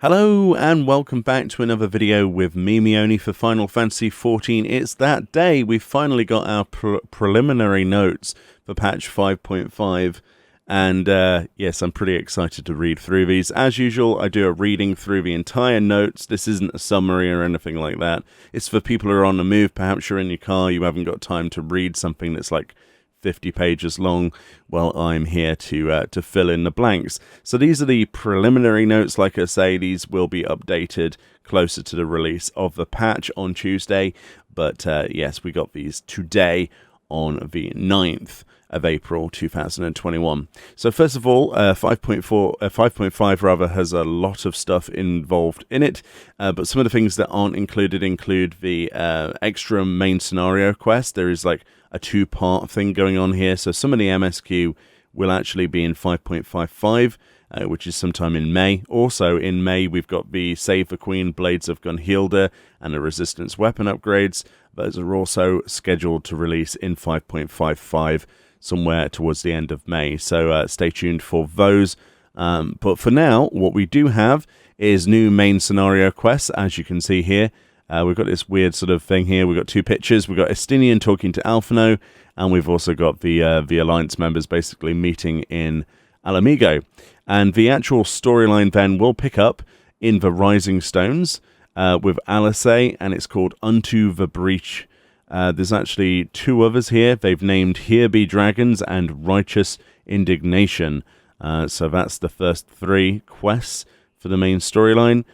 Hello and welcome back to another video with me, Meoni, for Final Fantasy XIV. It's that day. We've finally got our preliminary notes for patch 5.5. And yes, I'm pretty excited to read through these. As usual, I do a reading through the entire notes. This isn't a summary or anything like that. It's for people who are on the move. Perhaps you're in your car, you haven't got time to read something that's like 50 pages long. Well, I'm here to fill in the blanks. So these are the preliminary notes. Like I say, these will be updated closer to the release of the patch on Tuesday. But yes, we got these today on the 9th of April 2021. So first of all, 5.5 rather has a lot of stuff involved in it, but some of the things that aren't included include the extra main scenario quest. There is like a two-part thing going on here, so some of the MSQ will actually be in 5.55, which is sometime in May. Also in May, we've got the Save the Queen, Blades of Gunhilda, and the Resistance weapon upgrades. Those are also scheduled to release in 5.55 somewhere towards the end of May, so stay tuned for those. But for now, what we do have is new main scenario quests, as you can see here. We've got this weird sort of thing here. We've got two pictures. We've got Estinian talking to Alphino, and we've also got the Alliance members basically meeting in Alamigo. And the actual storyline then will pick up in the Rising Stones with Alice, and it's called Unto the Breach. There's actually two others here. They've named Here Be Dragons and Righteous Indignation. So that's the first three quests for the main storyline.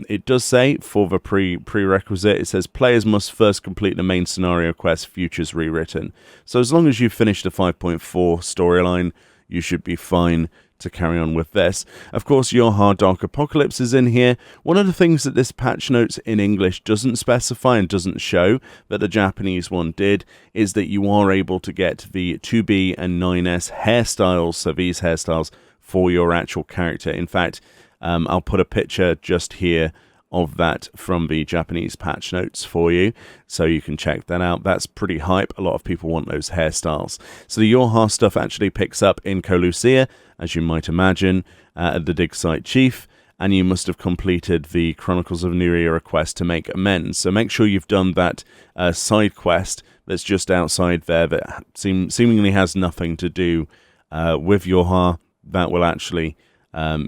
It does say for the prerequisite, it says players must first complete the main scenario quest, Futures Rewritten. So as long as you finish the 5.4 storyline, you should be fine to carry on with this. Of course, Your Hard Dark Apocalypse is in here. One of the things that this patch notes in English doesn't specify and doesn't show, that the Japanese one did, is that you are able to get the 2B and 9S hairstyles, so these hairstyles for your actual character. In fact, I'll put a picture just here of that from the Japanese patch notes for you, so you can check that out. That's pretty hype. A lot of people want those hairstyles. So the Yorha stuff actually picks up in Colucia, as you might imagine, at the Dig Site Chief, and you must have completed the Chronicles of New Era quest to make amends. So make sure you've done that side quest that's just outside there that seemingly has nothing to do with Yorha. That will actually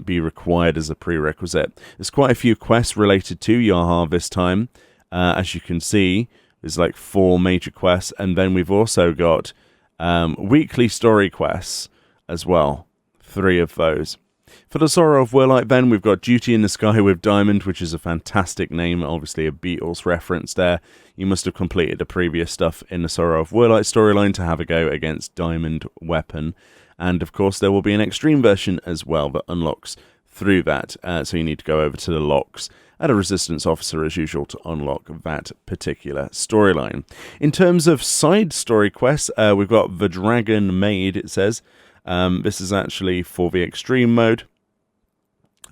be required as a prerequisite. There's quite a few quests related to Yaha this time. As you can see, there's like 4 major quests, and then we've also got weekly story quests as well. 3 of those. For the Sorrow of Whirlite then, we've got Duty in the Sky with Diamond, which is a fantastic name, obviously a Beatles reference there. You must have completed the previous stuff in the Sorrow of Whirlite storyline to have a go against Diamond Weapon. And of course, there will be an extreme version as well that unlocks through that. So you need to go over to the locks at a Resistance officer as usual to unlock that particular storyline. In terms of side story quests, we've got the Dragon Maid, it says. This is actually for the extreme mode.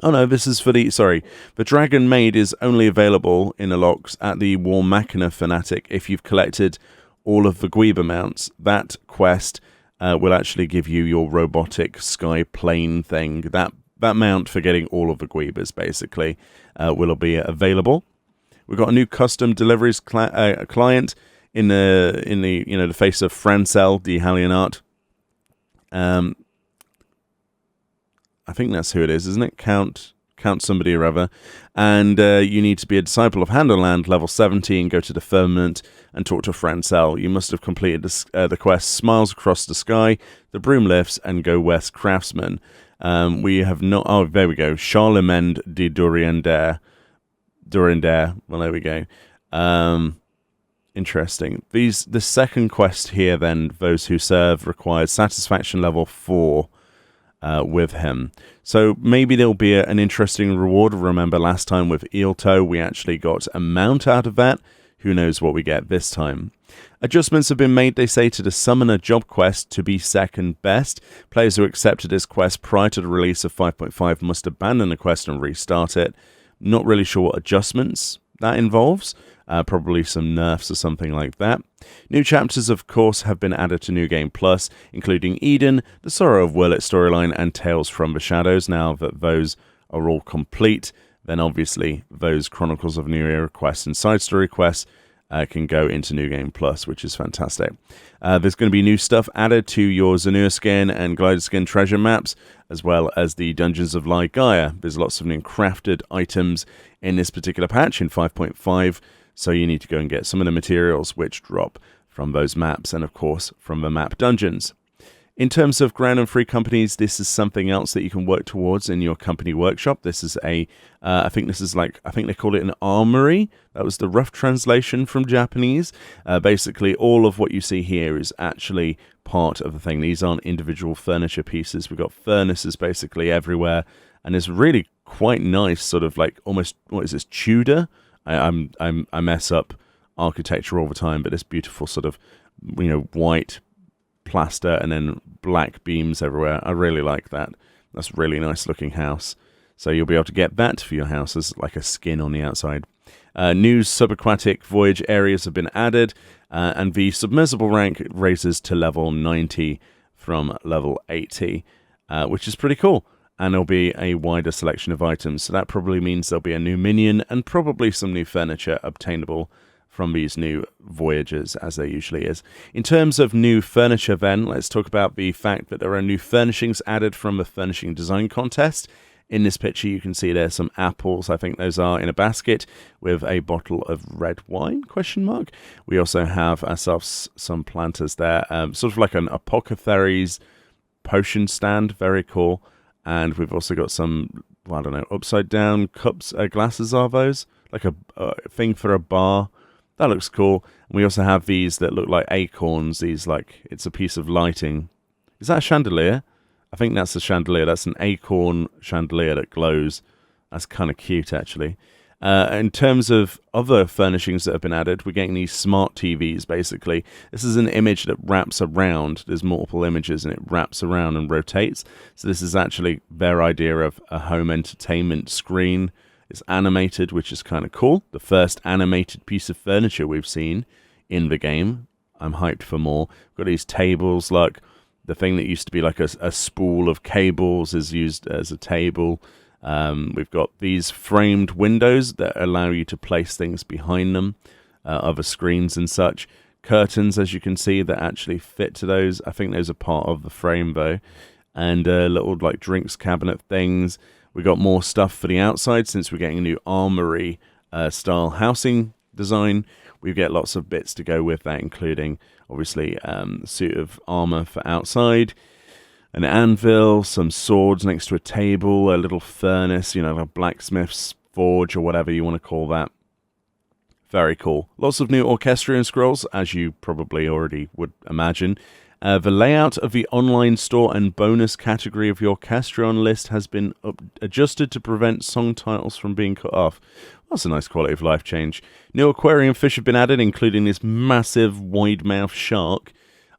Oh no, this is for the... Sorry. The Dragon Maid is only available in the locks at the War Machina Fanatic if you've collected all of the Guiba mounts. That quest will actually give you your robotic sky plane thing. That mount for getting all of the Guibas basically will be available. We've got a new custom Deliveries client in the face of Francel de Halionart. I think that's who it is, isn't it? Count somebody or other. And you need to be a Disciple of Handelland, level 70, and go to the Firmament and talk to Francel. You must have completed the quest Smiles Across the Sky, The Broom Lifts, and Go West Craftsman. We have not... Oh, there we go. Charlemagne de Durinder. Well, there we go. Interesting. The second quest here, then, Those Who Serve, requires satisfaction level 4 with him. So maybe there'll be an interesting reward. Remember last time with Eelto, we actually got a mount out of that. Who knows what we get this time. Adjustments have been made, they say, to the Summoner job quest to be second best. Players who accepted this quest prior to the release of 5.5 must abandon the quest and restart it. Not really sure what adjustments that involves. Probably some nerfs or something like that. New chapters, of course, have been added to New Game Plus, including Eden, the Sorrow of Whirlite storyline, and Tales from the Shadows, now that those are all complete, then obviously those Chronicles of New Era quests and side story quests can go into New Game Plus, which is fantastic. There's going to be new stuff added to your Zanua Skin and Glider Skin treasure maps, as well as the Dungeons of Gaia. There's lots of new crafted items in this particular patch in 5.5, so you need to go and get some of the materials which drop from those maps, and of course from the map dungeons. In terms of ground and free companies, this is something else that you can work towards in your company workshop. This is I think they call it an armory. That was the rough translation from Japanese. Basically, all of what you see here is actually part of the thing. These aren't individual furniture pieces. We've got furnaces basically everywhere, and it's really quite nice, sort of like almost, what is this, Tudor? I mess up architecture all the time, but this beautiful sort of, white plaster and then black beams everywhere. I really like that. That's a really nice looking house. So you'll be able to get that for your house as like a skin on the outside. New Subaquatic Voyage areas have been added, and the submersible rank raises to level 90 from level 80, which is pretty cool. And there'll be a wider selection of items, so that probably means there'll be a new minion and probably some new furniture obtainable from these new voyages, as there usually is. In terms of new furniture then, let's talk about the fact that there are new furnishings added from the Furnishing Design Contest. In this picture you can see there's some apples, I think those are, in a basket with a bottle of red wine, ? We also have ourselves some planters there, sort of like an apothecary's potion stand, very cool. And we've also got some, upside down cups, glasses are those? Like a thing for a bar. That looks cool. And we also have these that look like acorns. These, it's a piece of lighting. Is that a chandelier? I think that's a chandelier. That's an acorn chandelier that glows. That's kind of cute, actually. In terms of other furnishings that have been added, we're getting these smart TVs, basically. This is an image that wraps around. There's multiple images, and it wraps around and rotates. So this is actually their idea of a home entertainment screen. It's animated, which is kind of cool. The first animated piece of furniture we've seen in the game. I'm hyped for more. We've got these tables, like the thing that used to be like a spool of cables is used as a table. We've got these framed windows that allow you to place things behind them, other screens and such. Curtains, as you can see, that actually fit to those. I think those are part of the frame, though. And little drinks cabinet things. We got more stuff for the outside since we're getting a new Armory style housing design. We get lots of bits to go with that, including obviously a suit of armor for outside, an anvil, some swords next to a table, a little furnace, a blacksmith's forge or whatever you want to call that. Very cool. Lots of new Orchestrion Scrolls, as you probably already would imagine. The layout of the online store and bonus category of your Orchestrion list has been adjusted to prevent song titles from being cut off. That's a nice quality of life change. New aquarium fish have been added, including this massive wide-mouthed shark.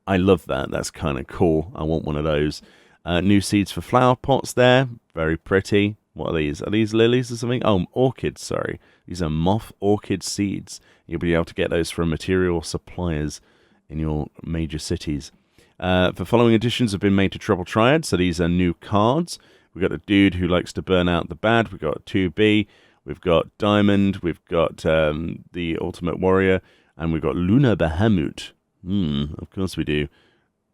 I love that. That's kind of cool. I want one of those. New seeds for flower pots there. Very pretty. What are these? Are these lilies or something? Oh, orchids, sorry. These are Moth orchid seeds. You'll be able to get those from material suppliers in your major cities. The following additions have been made to Triple Triad, so these are new cards. We've got a dude who likes to burn out the bad. We've got 2B. We've got Diamond. We've got the Ultimate Warrior. And we've got Luna Bahamut. Of course we do.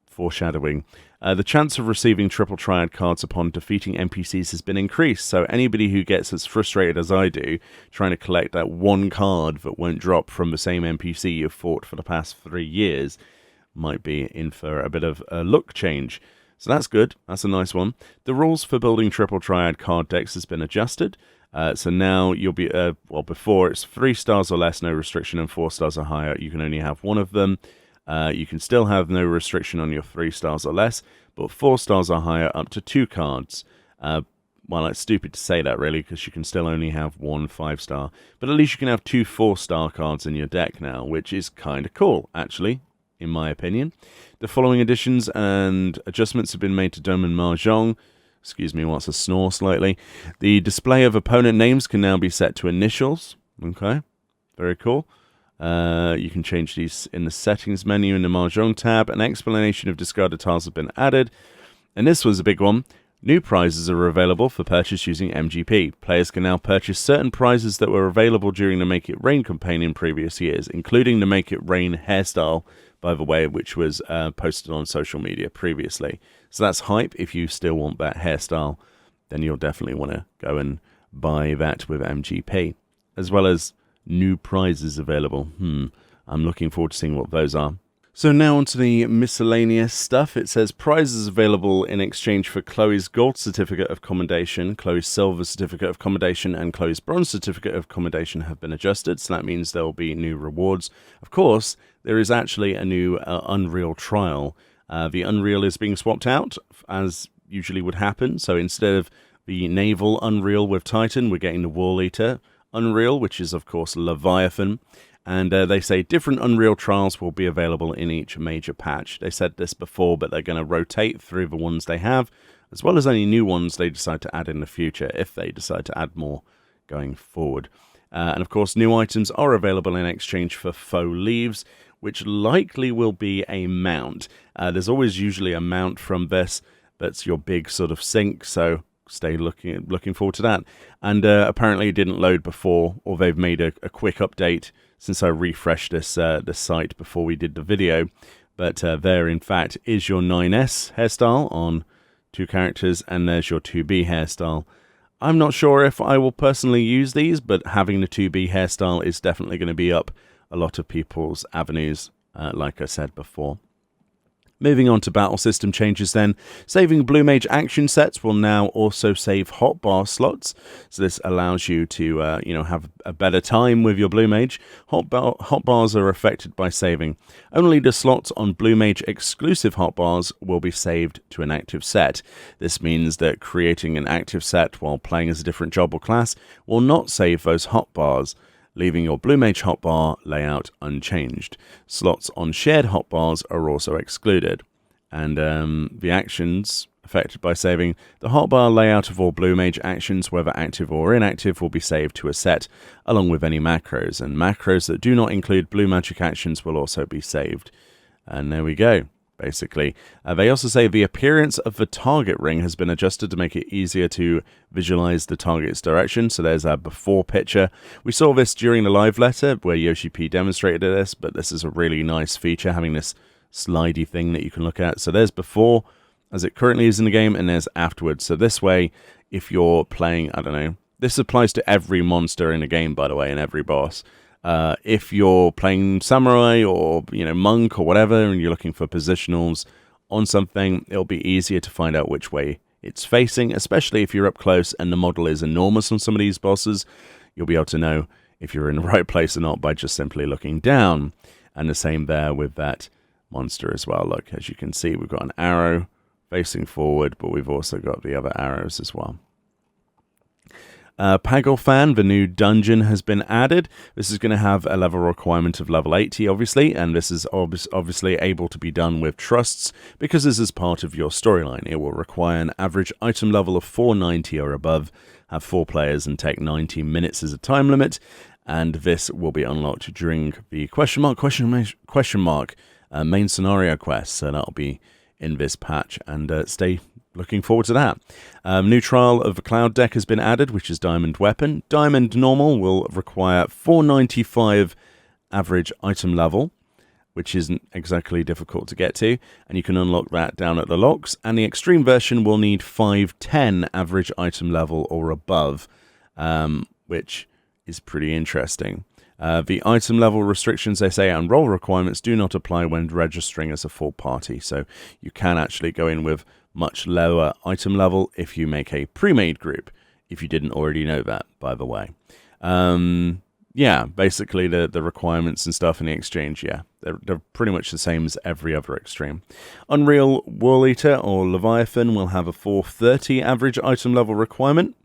Foreshadowing. The chance of receiving Triple Triad cards upon defeating NPCs has been increased, so anybody who gets as frustrated as I do trying to collect that one card that won't drop from the same NPC you've fought for the past 3 years might be in for a bit of a look change. So that's good. That's a nice one. The rules for building Triple Triad card decks has been adjusted. So now you'll be, before it's 3 stars or less, no restriction, and 4 stars or higher, you can only have one of them. You can still have no restriction on your 3 stars or less, but 4 stars or higher up to 2 cards. Well, it's stupid to say that, really, because you can still only have 1 5-star. But at least you can have 2 4-star cards in your deck now, which is kind of cool, actually, in my opinion. The following additions and adjustments have been made to Domain Mahjong. Excuse me, whilst I snore slightly. The display of opponent names can now be set to initials. Okay, very cool. You can change these in the settings menu in the Mahjong tab. An explanation of discarded tiles has been added. And this was a big one. New prizes are available for purchase using MGP. Players can now purchase certain prizes that were available during the Make It Rain campaign in previous years, including the Make It Rain hairstyle, by the way, which was posted on social media previously. So that's hype. If you still want that hairstyle, then you'll definitely want to go and buy that with MGP, as well as new prizes available. I'm looking forward to seeing what those are. So now onto the miscellaneous stuff. It says prizes available in exchange for Chloe's Gold Certificate of Commendation, Chloe's Silver Certificate of Commendation, and Chloe's Bronze Certificate of Commendation have been adjusted, so that means there will be new rewards. Of course, there is actually a new Unreal trial. The Unreal is being swapped out, as usually would happen, so instead of the Naval Unreal with Titan, we're getting the Wall Eater Unreal, which is, of course, Leviathan. And they say different Unreal trials will be available in each major patch. They said this before, but they're going to rotate through the ones they have, as well as any new ones they decide to add in the future, if they decide to add more going forward. And of course, new items are available in exchange for faux leaves, which likely will be a mount. There's always usually a mount from this that's your big sort of sink, so stay looking forward to that. And apparently it didn't load before, or they've made a quick update since I refreshed this site before we did the video. But there, in fact, is your 9S hairstyle on 2 characters, and there's your 2B hairstyle. I'm not sure if I will personally use these, but having the 2B hairstyle is definitely going to be up a lot of people's avenues, like I said before. Moving on to battle system changes then. Saving Blue Mage action sets will now also save hotbar slots. So this allows you to have a better time with your Blue Mage. Hotbars are affected by saving. Only the slots on Blue Mage exclusive hotbars will be saved to an active set. This means that creating an active set while playing as a different job or class will not save those hotbars, leaving your Blue Mage hotbar layout unchanged. Slots on shared hotbars are also excluded. And the actions affected by saving, the hotbar layout of all Blue Mage actions, whether active or inactive, will be saved to a set, along with any macros. And macros that do not include Blue Magic actions will also be saved. And there we go. Basically. They also say the appearance of the target ring has been adjusted to make it easier to visualize the target's direction. So there's a before picture. We saw this during the live letter where Yoshi P demonstrated this, but this is a really nice feature, having this slidey thing that you can look at. So there's before, as it currently is in the game, and there's afterwards. So this way, if you're playing, I don't know, this applies to every monster in the game, by the way, and every boss. If you're playing Samurai or Monk or whatever, and you're looking for positionals on something, it'll be easier to find out which way it's facing, especially if you're up close and the model is enormous on some of these bosses. You'll be able to know if you're in the right place or not by just simply looking down. And the same there with that monster as well. Look, as you can see, we've got an arrow facing forward, but we've also got the other arrows as well. Pagelfan, the new dungeon, has been added. This is going to have a level requirement of level 80, obviously, and this is obviously able to be done with trusts, because this is part of your storyline. It will require an average item level of 490 or above, have 4 players, and take 90 minutes as a time limit, and this will be unlocked during the question mark main scenario quest, so that'll be in this patch, and stay looking forward to that. New trial of the Cloud deck has been added, which is Diamond Weapon. Diamond Normal will require 495 average item level, which isn't exactly difficult to get to, and you can unlock that down at the locks. And the Extreme version will need 510 average item level or above, which is pretty interesting. The item level restrictions, they say, and role requirements do not apply when registering as a full party, so you can actually go in with much lower item level if you make a pre-made group, if you didn't already know that, by the way. Yeah, basically the requirements and stuff in the exchange, yeah, they're pretty much the same as every other extreme. Unreal Wall Eater or Leviathan will have a 430 average item level requirement,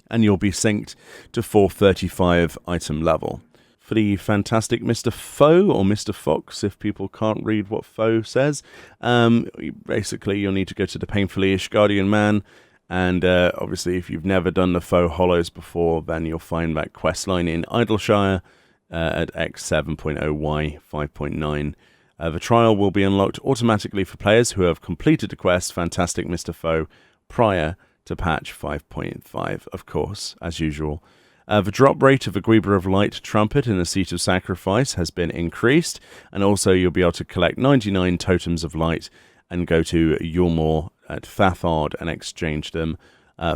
and you'll be synced to 435 item level. For the fantastic Mr. Foe, or Mr. Fox, if people can't read what Foe says, basically you'll need to go to the Painfully Ishgardian Man, and obviously if you've never done the Foe Hollows before, then you'll find that questline in Idleshire at X7.0Y5.9. The trial will be unlocked automatically for players who have completed the quest Fantastic Mr. Foe prior to patch 5.5, of course, as usual. The drop rate of a Guiber of Light Trumpet in the Seat of Sacrifice has been increased, and also you'll be able to collect 99 Totems of Light and go to Yulmore at Fathard and exchange them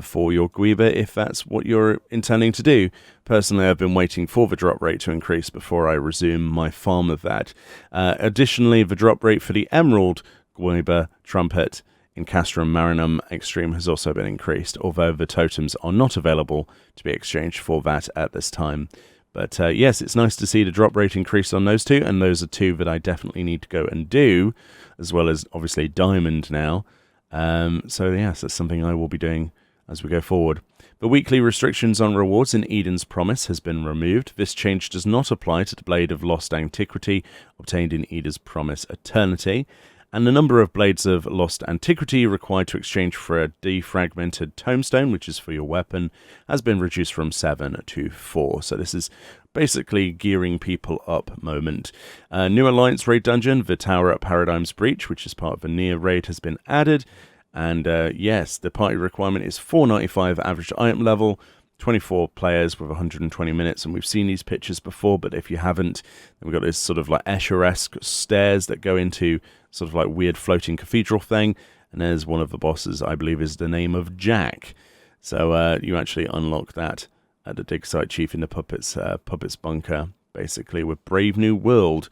for your Guiber if that's what you're intending to do. Personally, I've been waiting for the drop rate to increase before I resume my farm of that. Additionally, the drop rate for the Emerald Guiber Trumpet in Castrum Marinum Extreme has also been increased, although the totems are not available to be exchanged for that at this time. But yes, it's nice to see the drop rate increase on those two, and those are two that I definitely need to go and do, as well as obviously Diamond now. So yes, that's something I will be doing as we go forward. The weekly restrictions on rewards in Eden's Promise has been removed. This change does not apply to the Blade of Lost Antiquity obtained in Eden's Promise Eternity. And the number of Blades of Lost Antiquity required to exchange for a defragmented Tomestone, which is for your weapon, has been reduced from 7 to 4. So this is basically gearing people up moment. New Alliance Raid Dungeon, the Tower at Paradigm's Breach, which is part of the Nia Raid, has been added. And yes, the party requirement is 495 average item level, 24 players with 120 minutes, and we've seen these pictures before, but if you haven't, then we've got this sort of like Escher-esque stairs that go into sort of like weird floating cathedral thing, and there's one of the bosses, I believe is the name of Jack. So you actually unlock that at the dig site chief in the puppets bunker, basically, with Brave New World.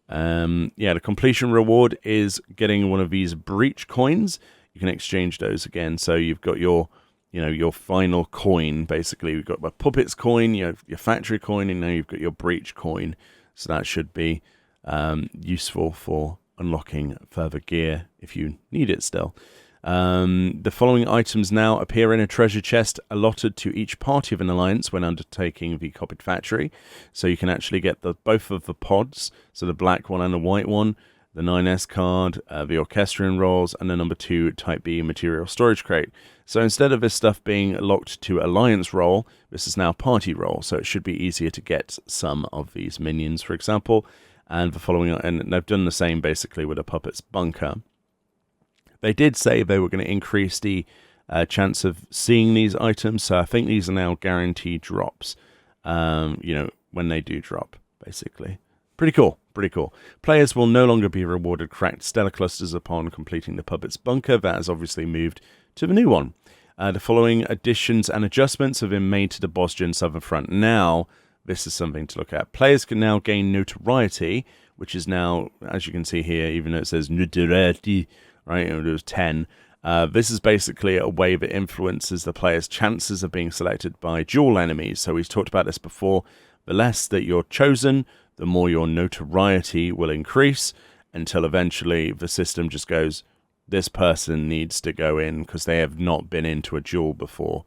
Yeah, the completion reward is getting one of these breach coins. You can exchange those again, so you've got your final coin, basically. We've got my puppets coin, your factory coin, and now you've got your breach coin. So that should be useful for unlocking further gear if you need it still. The following items now appear in a treasure chest allotted to each party of an alliance when undertaking the copied factory. So you can actually get both of the pods, so the black one and the white one, the 9S card, the Orchestrion rolls, and the number 2 Type B material storage crate. So instead of this stuff being locked to Alliance roll, this is now Party roll, so it should be easier to get some of these minions, for example. And the following, and they've done the same basically with a Puppets Bunker. They did say they were going to increase the chance of seeing these items, so I think these are now guaranteed drops, when they do drop, basically. Pretty cool, pretty cool. Players will no longer be rewarded cracked stellar clusters upon completing the Puppets Bunker. That has obviously moved to the new one. The following additions and adjustments have been made to the Bosgen Southern Front. Now, this is something to look at. Players can now gain Notoriety, which is now, as you can see here, even though it says Notoriety, right, it was 10. This is basically a way that influences the player's chances of being selected by dual enemies. So we've talked about this before. The less that you're chosen, the more your notoriety will increase, until eventually the system just goes, this person needs to go in because they have not been into a duel before.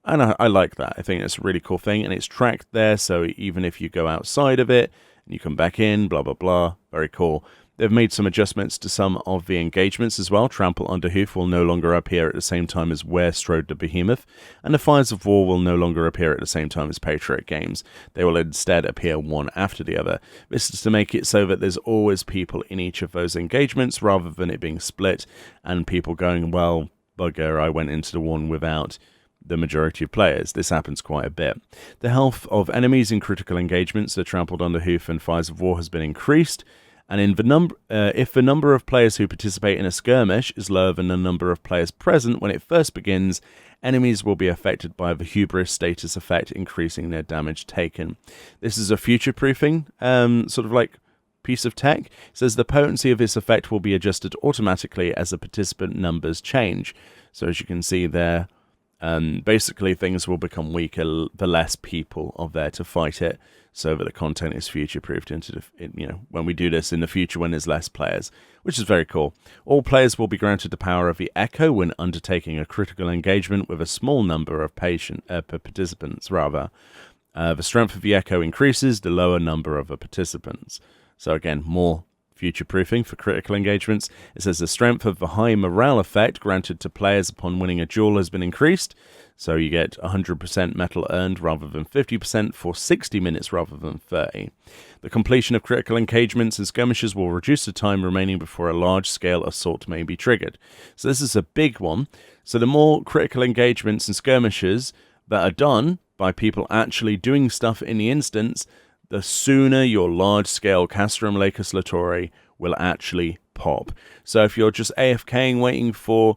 And I like that. I think it's a really cool thing, and it's tracked there, so even if you go outside of it and you come back in, blah, blah, blah, very cool. They've made some adjustments to some of the engagements as well. Trample Underhoof will no longer appear at the same time as Where Strode the Behemoth, and the Fires of War will no longer appear at the same time as Patriot Games. They will instead appear one after the other. This is to make it so that there's always people in each of those engagements, rather than it being split, and people going, well, bugger, I went into the one without the majority of players. This happens quite a bit. The health of enemies in critical engagements, the Trampled Underhoof and Fires of War, has been increased. And in if the number of players who participate in a skirmish is lower than the number of players present when it first begins, enemies will be affected by the hubris status effect, increasing their damage taken. This is a future-proofing sort of like piece of tech. It says the potency of this effect will be adjusted automatically as the participant numbers change. So as you can see there, basically things will become weaker the less people are there to fight it, so that the content is future-proofed into the, when we do this in the future when there's less players, which is very cool. All players will be granted the power of the Echo when undertaking a critical engagement with a small number of participants. The strength of the Echo increases the lower number of the participants. So again, more future-proofing for critical engagements. It says the strength of the high morale effect granted to players upon winning a duel has been increased. So you get 100% metal earned rather than 50% for 60 minutes rather than 30. The completion of critical engagements and skirmishes will reduce the time remaining before a large-scale assault may be triggered. So this is a big one. So the more critical engagements and skirmishes that are done by people actually doing stuff in the instance, the sooner your large-scale Castrum Lacus Latorii will actually pop. So if you're just AFKing waiting for,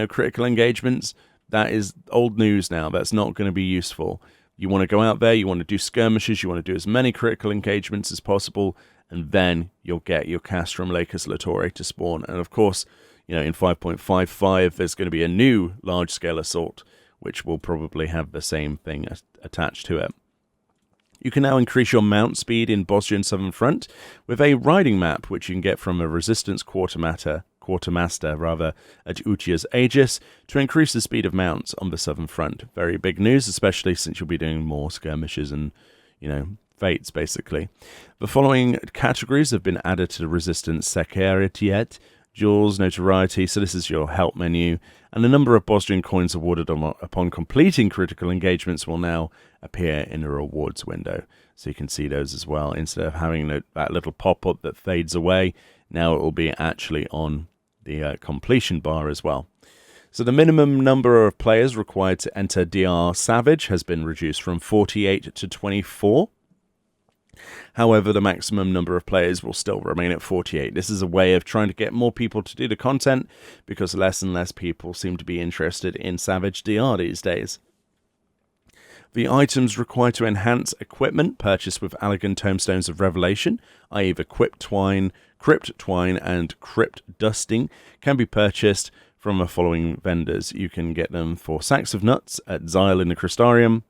critical engagements, that is old news now. That's not going to be useful. You want to go out there, you want to do skirmishes, you want to do as many critical engagements as possible, and then you'll get your Castrum Lacus Latorii to spawn. And of course, in 5.55, there's going to be a new large-scale assault, which will probably have the same thing attached to it. You can now increase your mount speed in Bosnian Southern Front with a riding map, which you can get from a Resistance Quartermaster at Utia's Aegis to increase the speed of mounts on the Southern Front. Very big news, especially since you'll be doing more skirmishes and, fates, basically. The following categories have been added to the Resistance Secretariat: Jewels, Notoriety, so this is your help menu, and the number of Bosnian coins awarded upon completing critical engagements will now appear in the rewards window. So you can see those as well. Instead of having that little pop-up that fades away, now it will be actually on the completion bar as well. So the minimum number of players required to enter DR Savage has been reduced from 48 to 24. However, the maximum number of players will still remain at 48. This is a way of trying to get more people to do the content, because less and less people seem to be interested in Savage DR these days. The items required to enhance equipment purchased with Elegant Tomestones of Revelation, i.e. the Crypt Twine, and Crypt Dusting, can be purchased from the following vendors. You can get them for Sacks of Nuts at Xyle in the Crystarium.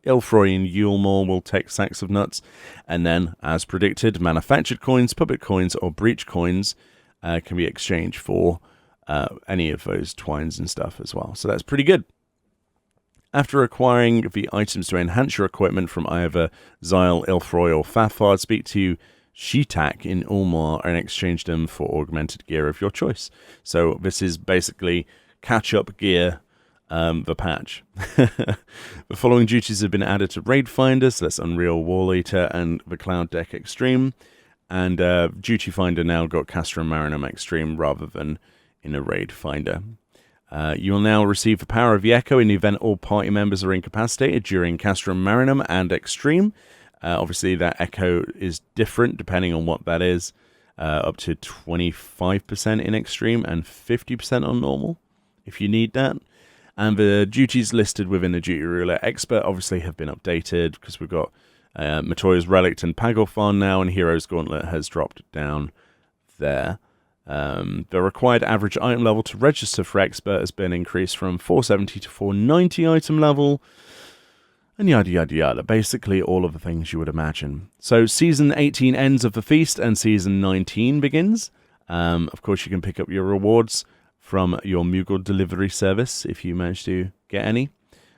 Ilfroy in Yulmore will take Sacks of Nuts, and then, as predicted, manufactured coins, public coins, or breach coins can be exchanged for any of those twines and stuff as well. So that's pretty good. After acquiring the items to enhance your equipment from either Xyle, Ilfroy, or Fafard, speak to Sheetak in Ulmar and exchange them for augmented gear of your choice. So this is basically catch-up gear, the patch. The following duties have been added to Raid Finder, so that's Unreal Wall Eater and the Cloud Deck Extreme. And Duty Finder now got Castrum Marinum Extreme rather than in a Raid Finder. You will now receive the Power of the Echo in the event all party members are incapacitated during Castrum Marinum and Extreme. Obviously, that Echo is different depending on what that is. Up to 25% in Extreme and 50% on Normal, if you need that. And the duties listed within the Duty Roulette Expert obviously have been updated, because we've got Matoya's Relict and Pagolfon now, and Hero's Gauntlet has dropped down there. The required average item level to register for Expert has been increased from 470 to 490 item level, and yada yada yada. Basically all of the things you would imagine. So Season 18 ends of the Feast, and Season 19 begins. Of course, you can pick up your rewards from your Mughal delivery service if you manage to get any.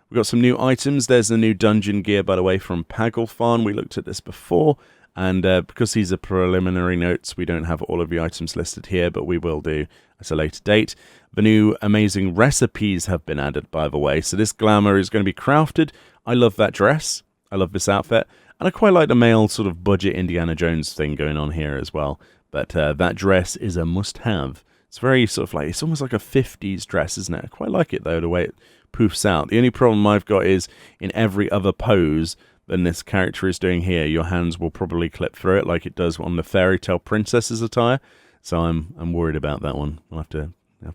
We've got some new items. There's the new dungeon gear, by the way, from Pagolfon. We looked at this before. And because these are preliminary notes, we don't have all of the items listed here, but we will do at a later date. The new amazing recipes have been added, by the way. So this glamour is going to be crafted. I love that dress. I love this outfit. And I quite like the male sort of budget Indiana Jones thing going on here as well. But that dress is a must-have. It's very sort of like, it's almost like a 50s dress, isn't it? I quite like it, though, the way it poofs out. The only problem I've got is in every other pose than this character is doing here, your hands will probably clip through it like it does on the Fairy Tale Princess's attire. So I'm worried about that one. I'll have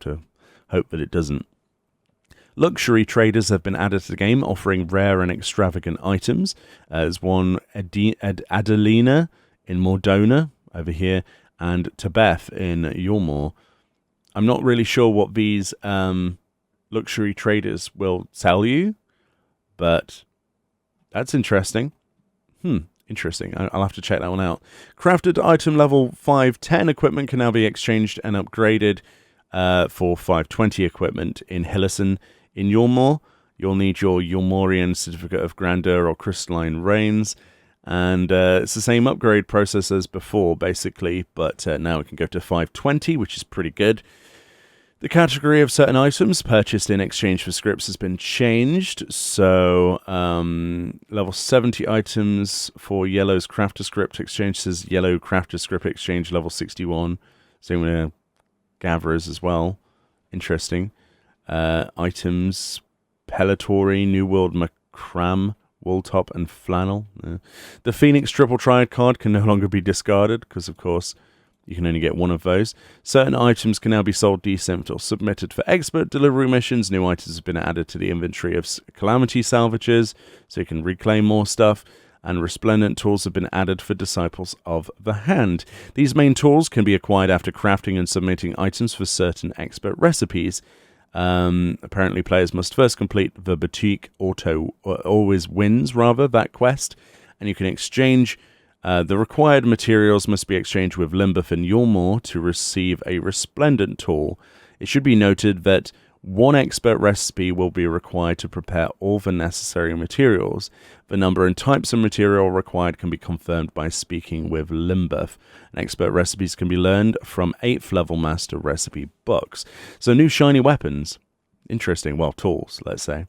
to hope that it doesn't. Luxury traders have been added to the game, offering rare and extravagant items. There's one Adelina in Mordona over here, and Tabeth in Yulmore. I'm not really sure what these luxury traders will tell you, but that's interesting. Interesting. I'll have to check that one out. Crafted item level 510 equipment can now be exchanged and upgraded for 520 equipment in Hillison. In Yulmore, you'll need your Yulmorian Certificate of Grandeur or Crystalline Rains. And it's the same upgrade process as before, basically, but now it can go to 520, which is pretty good. The category of certain items purchased in exchange for scripts has been changed. So, level 70 items for Yellow's Crafter Script exchange says Yellow Crafter Script exchange level 61. Same with Gatherers as well. Interesting. Items, Pellitory, New World Macram, Wool Top, and Flannel. The Phoenix Triple Triad card can no longer be discarded because, of course, you can only get one of those. Certain items can now be sold, desynfed, or submitted for expert delivery missions. New items have been added to the inventory of Calamity Salvages, so you can reclaim more stuff. And Resplendent Tools have been added for Disciples of the Hand. These main tools can be acquired after crafting and submitting items for certain expert recipes. Apparently, players must first complete the Boutique Always Wins, that quest, and you can exchange. The required materials must be exchanged with Limbeth and Yulmore to receive a Resplendent Tool. It should be noted that one expert recipe will be required to prepare all the necessary materials. The number and types of material required can be confirmed by speaking with Limbeth. And expert recipes can be learned from 8th level master recipe books. So new shiny weapons. Interesting. Well, tools, let's say.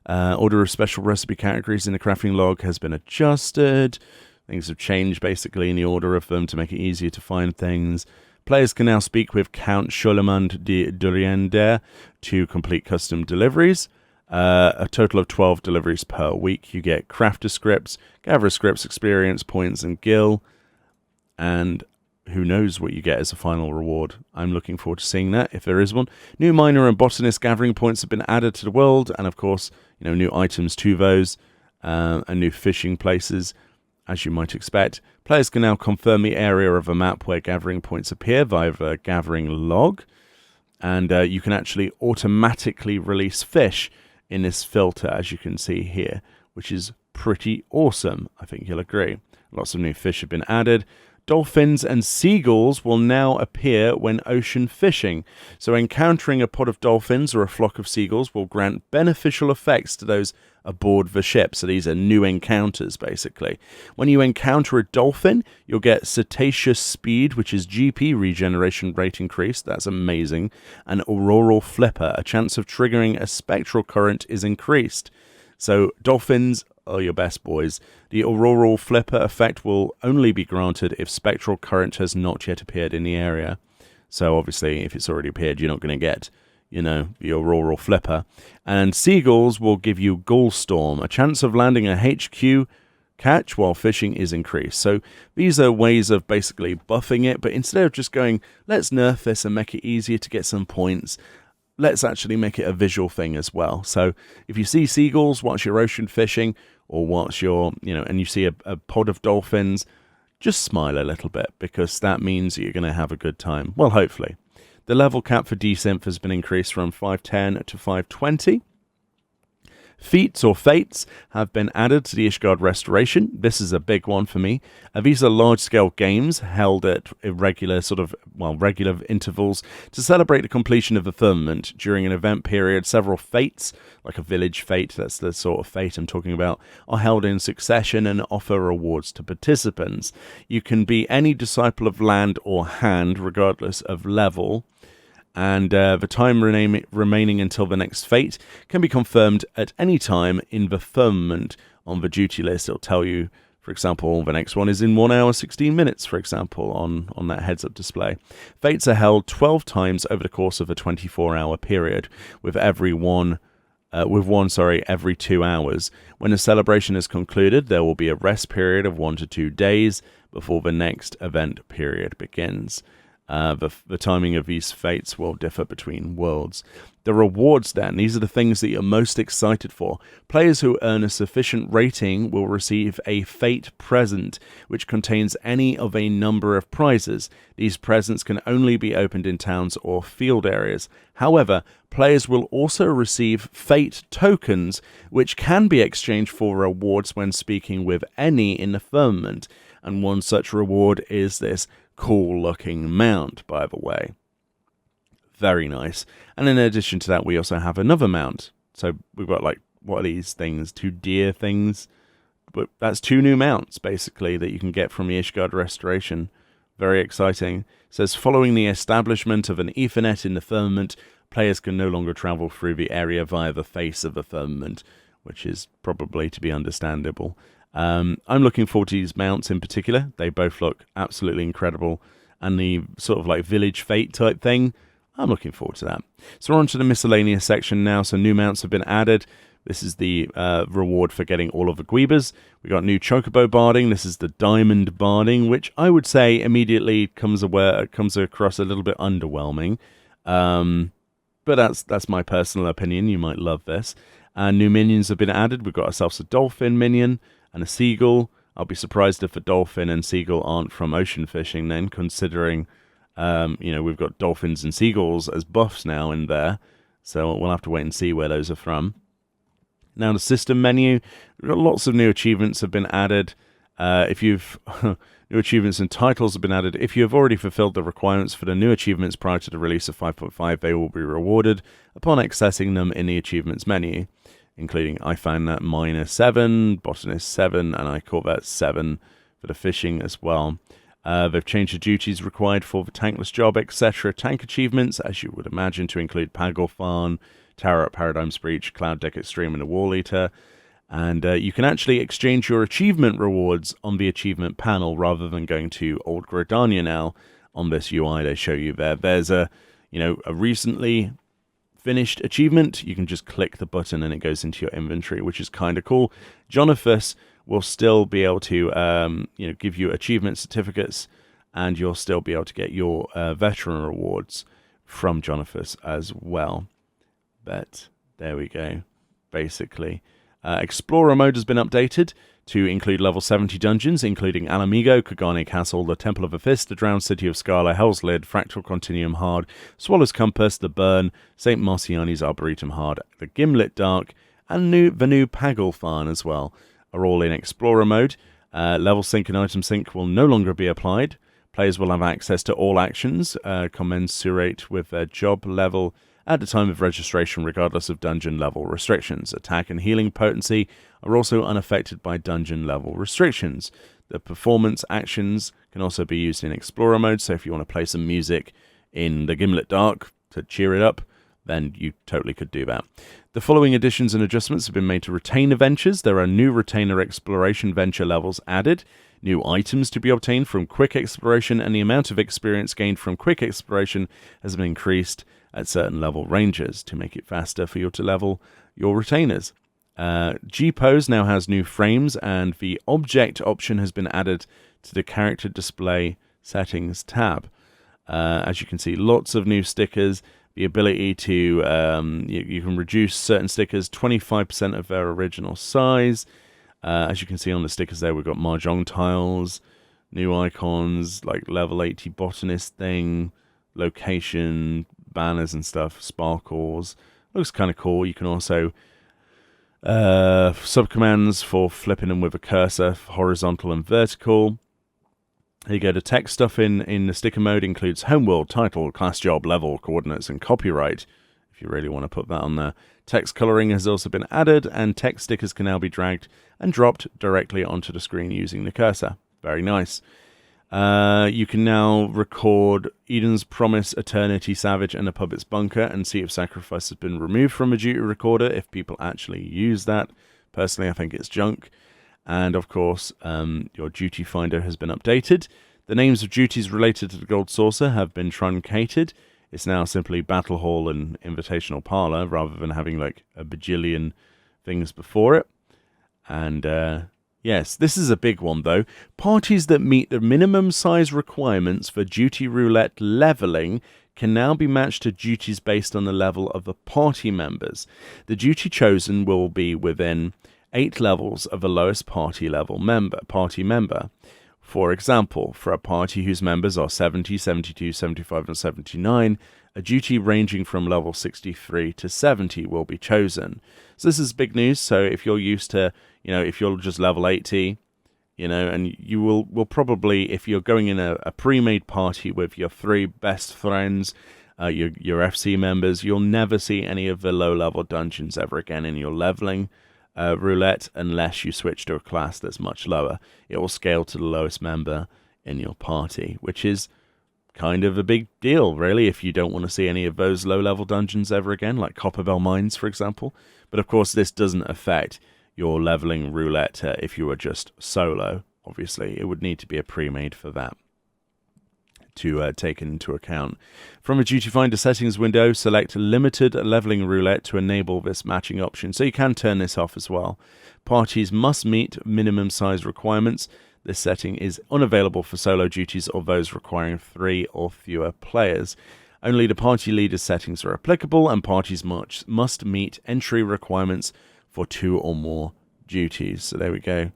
Order of special recipe categories in the crafting log has been adjusted. Things have changed basically in the order of them to make it easier to find things. Players can now speak with Count Charlemagne de Duriender to complete custom deliveries. A total of 12 deliveries per week. You get crafter scripts, gatherer scripts, experience points, and gil. And who knows what you get as a final reward. I'm looking forward to seeing that, if there is one. New miner and botanist gathering points have been added to the world, and of course, new items to those, and new fishing places, as you might expect. Players can now confirm the area of a map where gathering points appear via the gathering log, and you can actually automatically release fish in this filter, as you can see here, which is pretty awesome. I think you'll agree. Lots of new fish have been added. Dolphins and seagulls will now appear when ocean fishing. So encountering a pod of dolphins or a flock of seagulls will grant beneficial effects to those aboard the ship. So these are new encounters, basically. When you encounter a dolphin, you'll get Cetaceous Speed, which is GP regeneration rate increase. That's amazing. And Auroral Flipper, a chance of triggering a spectral current is increased. So dolphins are your best boys. The Auroral Flipper effect will only be granted if spectral current has not yet appeared in the area. So obviously, if it's already appeared, you're not going to get, the Auroral Flipper. And seagulls will give you Ghoulstorm, a chance of landing a HQ catch while fishing is increased. So these are ways of basically buffing it, but instead of just going, let's nerf this and make it easier to get some points, let's actually make it a visual thing as well. So if you see seagulls whilst you're ocean fishing, or whilst you're, and you see a pod of dolphins, just smile a little bit, because that means that you're going to have a good time. Well, hopefully. The level cap for desynth has been increased from 510 to 520. Feats or fates have been added to the Ishgard Restoration. This is a big one for me. These are large-scale games held at regular intervals to celebrate the completion of the firmament. During an event period, several fates, like a village fate, that's the sort of fate I'm talking about, are held in succession and offer rewards to participants. You can be any disciple of land or hand, regardless of level. And the time remaining until the next fate can be confirmed at any time in the firmament on the duty list. It'll tell you, for example, the next one is in 1 hour, 16 minutes, for example, on that heads-up display. Fates are held 12 times over the course of a 24-hour period, with every 2 hours. When the celebration is concluded, there will be a rest period of 1 to 2 days before the next event period begins. The timing of these fates will differ between worlds. The rewards then, these are the things that you're most excited for. Players who earn a sufficient rating will receive a fate present, which contains any of a number of prizes. These presents can only be opened in towns or field areas. However, players will also receive fate tokens, which can be exchanged for rewards when speaking with any in the firmament. And one such reward is this cool looking mount, by the way. Very nice. And in addition to that, we also have another mount. So we've got, what are these things? 2 deer things. But that's 2 new mounts, basically, that you can get from the Ishgard Restoration. Very exciting. It says, following the establishment of an Ethernet in the firmament, players can no longer travel through the area via the face of the firmament, which is probably to be understandable. I'm looking forward to these mounts in particular. They both look absolutely incredible. And the sort of like Village Fate type thing, I'm looking forward to that. So we're on to the miscellaneous section now. So new mounts have been added. This is the reward for getting all of the Guibas. We got new Chocobo Barding. This is the Diamond Barding, which I would say immediately comes across a little bit underwhelming. But that's my personal opinion. You might love this. And new minions have been added. We've got ourselves a Dolphin minion and a Seagull. I'll be surprised if a Dolphin and Seagull aren't from ocean fishing then, considering, we've got Dolphins and Seagulls as buffs now in there. So we'll have to wait and see where those are from. Now the system menu, we've got lots of new achievements have been added. New achievements and titles have been added. If you have already fulfilled the requirements for the new achievements prior to the release of 5.5, they will be rewarded upon accessing them in the achievements menu, including I found that Miner 7, Botanist 7, and I Corvette 7 for the fishing as well. They've changed the duties required for the tankless job, etc. Tank achievements, as you would imagine, to include Pagelfarn, Tower at Paradigm's Breach, Cloud Deck Extreme, and the Wall Eater. And you can actually exchange your achievement rewards on the achievement panel rather than going to Old Gridania now on this UI they show you there. There's a recently finished achievement. You can just click the button and it goes into your inventory, which is kind of cool. Jonathus will still be able to give you achievement certificates, and you'll still be able to get your veteran rewards from Jonathus as well. But there we go, basically. Explorer mode has been updated to include level 70 dungeons, including Alamigo, Kagane Castle, the Temple of the Fist, the Drowned City of Scala, Hell's Lid, Fractal Continuum Hard, Swallow's Compass, the Burn, St. Marciani's Arboretum Hard, the Gimlet Dark, and the new Pagelfarn as well, are all in Explorer mode. Level sync and item sync will no longer be applied. Players will have access to all actions commensurate with their job level at the time of registration, regardless of dungeon level restrictions. Attack and healing potency are also unaffected by dungeon level restrictions. The performance actions can also be used in Explorer mode, so if you want to play some music in the Gimlet Dark to cheer it up, then you totally could do that. The following additions and adjustments have been made to Retainer ventures. There are new Retainer exploration venture levels added, new items to be obtained from Quick Exploration, and the amount of experience gained from Quick Exploration has been increased at certain level ranges to make it faster for you to level your retainers. G-Pose now has new frames, and the object option has been added to the character display settings tab. As you can see, lots of new stickers, the ability to, you can reduce certain stickers 25% of their original size. As you can see on the stickers there, we've got Mahjong tiles, new icons like level 80 botanist thing, location, banners and stuff, sparkles. Looks kind of cool. You can also subcommands for flipping them with a cursor, horizontal and vertical. Here you go. The text stuff in the sticker mode includes homeworld, title, class job, level, coordinates, and copyright, if you really want to put that on there. Text coloring has also been added, and text stickers can now be dragged and dropped directly onto the screen using the cursor. Very nice. You can now record Eden's Promise, Eternity Savage, and the Puppet's Bunker, and see if Sacrifice has been removed from a duty recorder, if people actually use that. Personally, I think it's junk. And of course, your duty finder has been updated. The names of duties related to the Gold Saucer have been truncated. It's now simply Battle Hall and Invitational Parlor, rather than having like a bajillion things before it. And yes, this is a big one though. Parties that meet the minimum size requirements for duty roulette leveling can now be matched to duties based on the level of the party members. The duty chosen will be within 8 levels of the lowest party member. For example, for a party whose members are 70, 72, 75, and 79, a duty ranging from level 63 to 70 will be chosen. So this is big news. So if you're used to, if you're just level 80, and you will probably, if you're going in a pre-made party with your 3 best friends, your FC members, you'll never see any of the low-level dungeons ever again in your leveling roulette unless you switch to a class that's much lower. It will scale to the lowest member in your party, which is kind of a big deal, really, if you don't want to see any of those low-level dungeons ever again, like Copperbell Mines, for example. But of course, this doesn't affect your leveling roulette if you were just solo. Obviously, it would need to be a pre-made for that to take into account. From a Duty Finder settings window, select Limited Leveling Roulette to enable this matching option, so you can turn this off as well. Parties must meet minimum size requirements. This setting is unavailable for solo duties or those requiring 3 or fewer players. Only the party leader's settings are applicable, and parties must meet entry requirements for 2 or more duties. So there we go.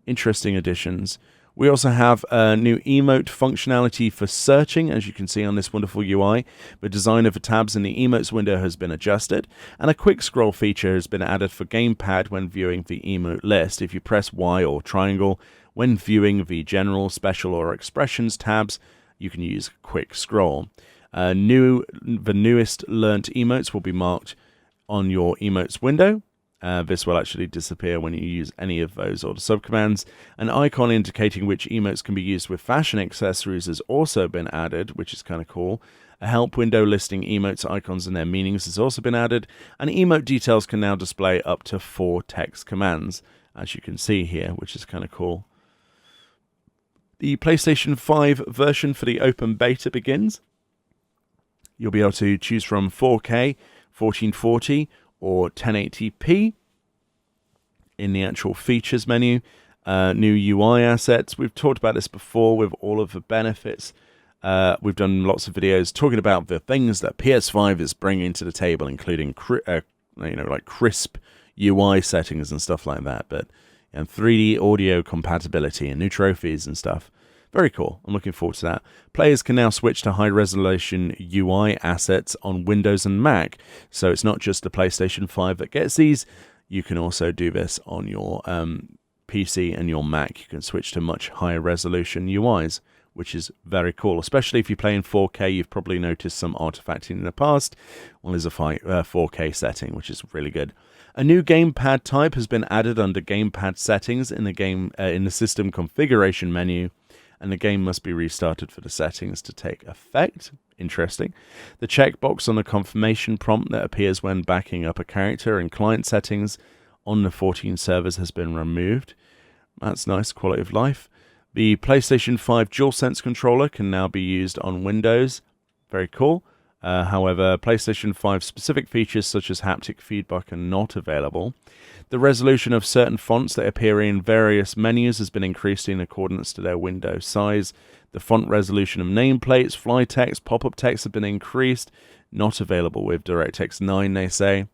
Interesting additions. We also have a new emote functionality for searching, as you can see on this wonderful UI. The design of the tabs in the emotes window has been adjusted, and a quick scroll feature has been added for Gamepad when viewing the emote list. If you press Y or triangle when viewing the general, special, or expressions tabs, you can use quick scroll. The newest learnt emotes will be marked on your emotes window. This will actually disappear when you use any of those or the subcommands. An icon indicating which emotes can be used with fashion accessories has also been added, which is kind of cool. A help window listing emotes, icons, and their meanings has also been added. And emote details can now display up to 4 text commands, as you can see here, which is kind of cool. The PlayStation 5 version for the open beta begins. You'll be able to choose from 4K, 1440, or 1080p in the actual features menu. New UI assets. We've talked about this before with all of the benefits. We've done lots of videos talking about the things that PS5 is bringing to the table, including like crisp UI settings and stuff like that. But and 3D audio compatibility and new trophies and stuff. Very cool. I'm looking forward to that. Players can now switch to high-resolution UI assets on Windows and Mac. So it's not just the PlayStation 5 that gets these. You can also do this on your PC and your Mac. You can switch to much higher resolution UIs, which is very cool. Especially if you play in 4K, you've probably noticed some artifacting in the past. Well, there's a 4K setting, which is really good. A new gamepad type has been added under gamepad settings in the system configuration menu, and the game must be restarted for the settings to take effect. Interesting. The checkbox on the confirmation prompt that appears when backing up a character in client settings on the 14 servers has been removed. That's nice, quality of life. The PlayStation 5 DualSense controller can now be used on Windows. Very cool. However, PlayStation 5 specific features such as haptic feedback are not available. The resolution of certain fonts that appear in various menus has been increased in accordance to their window size. The font resolution of nameplates, fly text, pop-up text have been increased. Not available with DirectX 9, they say.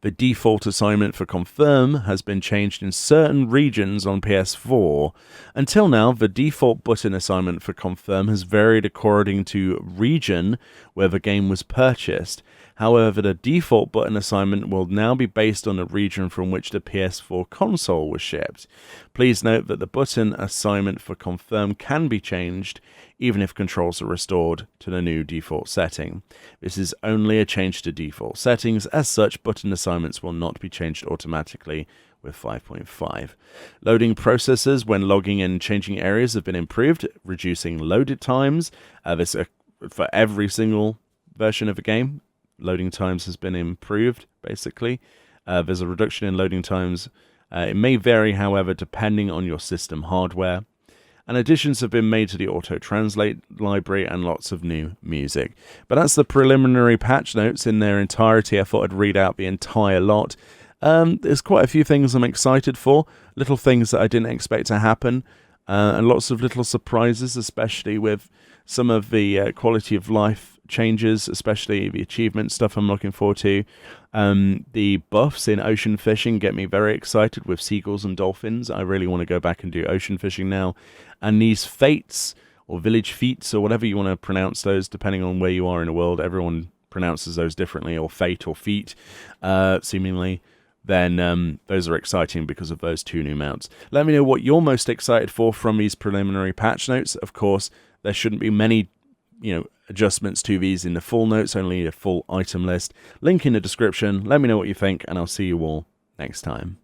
The default assignment for confirm has been changed in certain regions on PS4. Until now, the default button assignment for confirm has varied according to region where the game was purchased. However, the default button assignment will now be based on the region from which the PS4 console was shipped. Please note that the button assignment for confirm can be changed even if controls are restored to the new default setting. This is only a change to default settings. As such, button assignments will not be changed automatically with 5.5. Loading processes when logging and changing areas have been improved, reducing loaded times. This for every single version of the game. Loading times has been improved, basically. There's a reduction in loading times. It may vary, however, depending on your system hardware. And additions have been made to the auto-translate library and lots of new music. But that's the preliminary patch notes in their entirety. I thought I'd read out the entire lot. There's quite a few things I'm excited for. Little things that I didn't expect to happen. And lots of little surprises, especially with some of the quality of life changes, especially the achievement stuff I'm looking forward to. The buffs in ocean fishing get me very excited with seagulls and dolphins. I really want to go back and do ocean fishing now. And these fates, or village feats, or whatever you want to pronounce those, depending on where you are in the world, everyone pronounces those differently, or fate or feet, seemingly. Then those are exciting because of those 2 new mounts. Let me know what you're most excited for from these preliminary patch notes. Of course, there shouldn't be many adjustments to these in the full notes, only a full item list. Link in the description. Let me know what you think, and I'll see you all next time.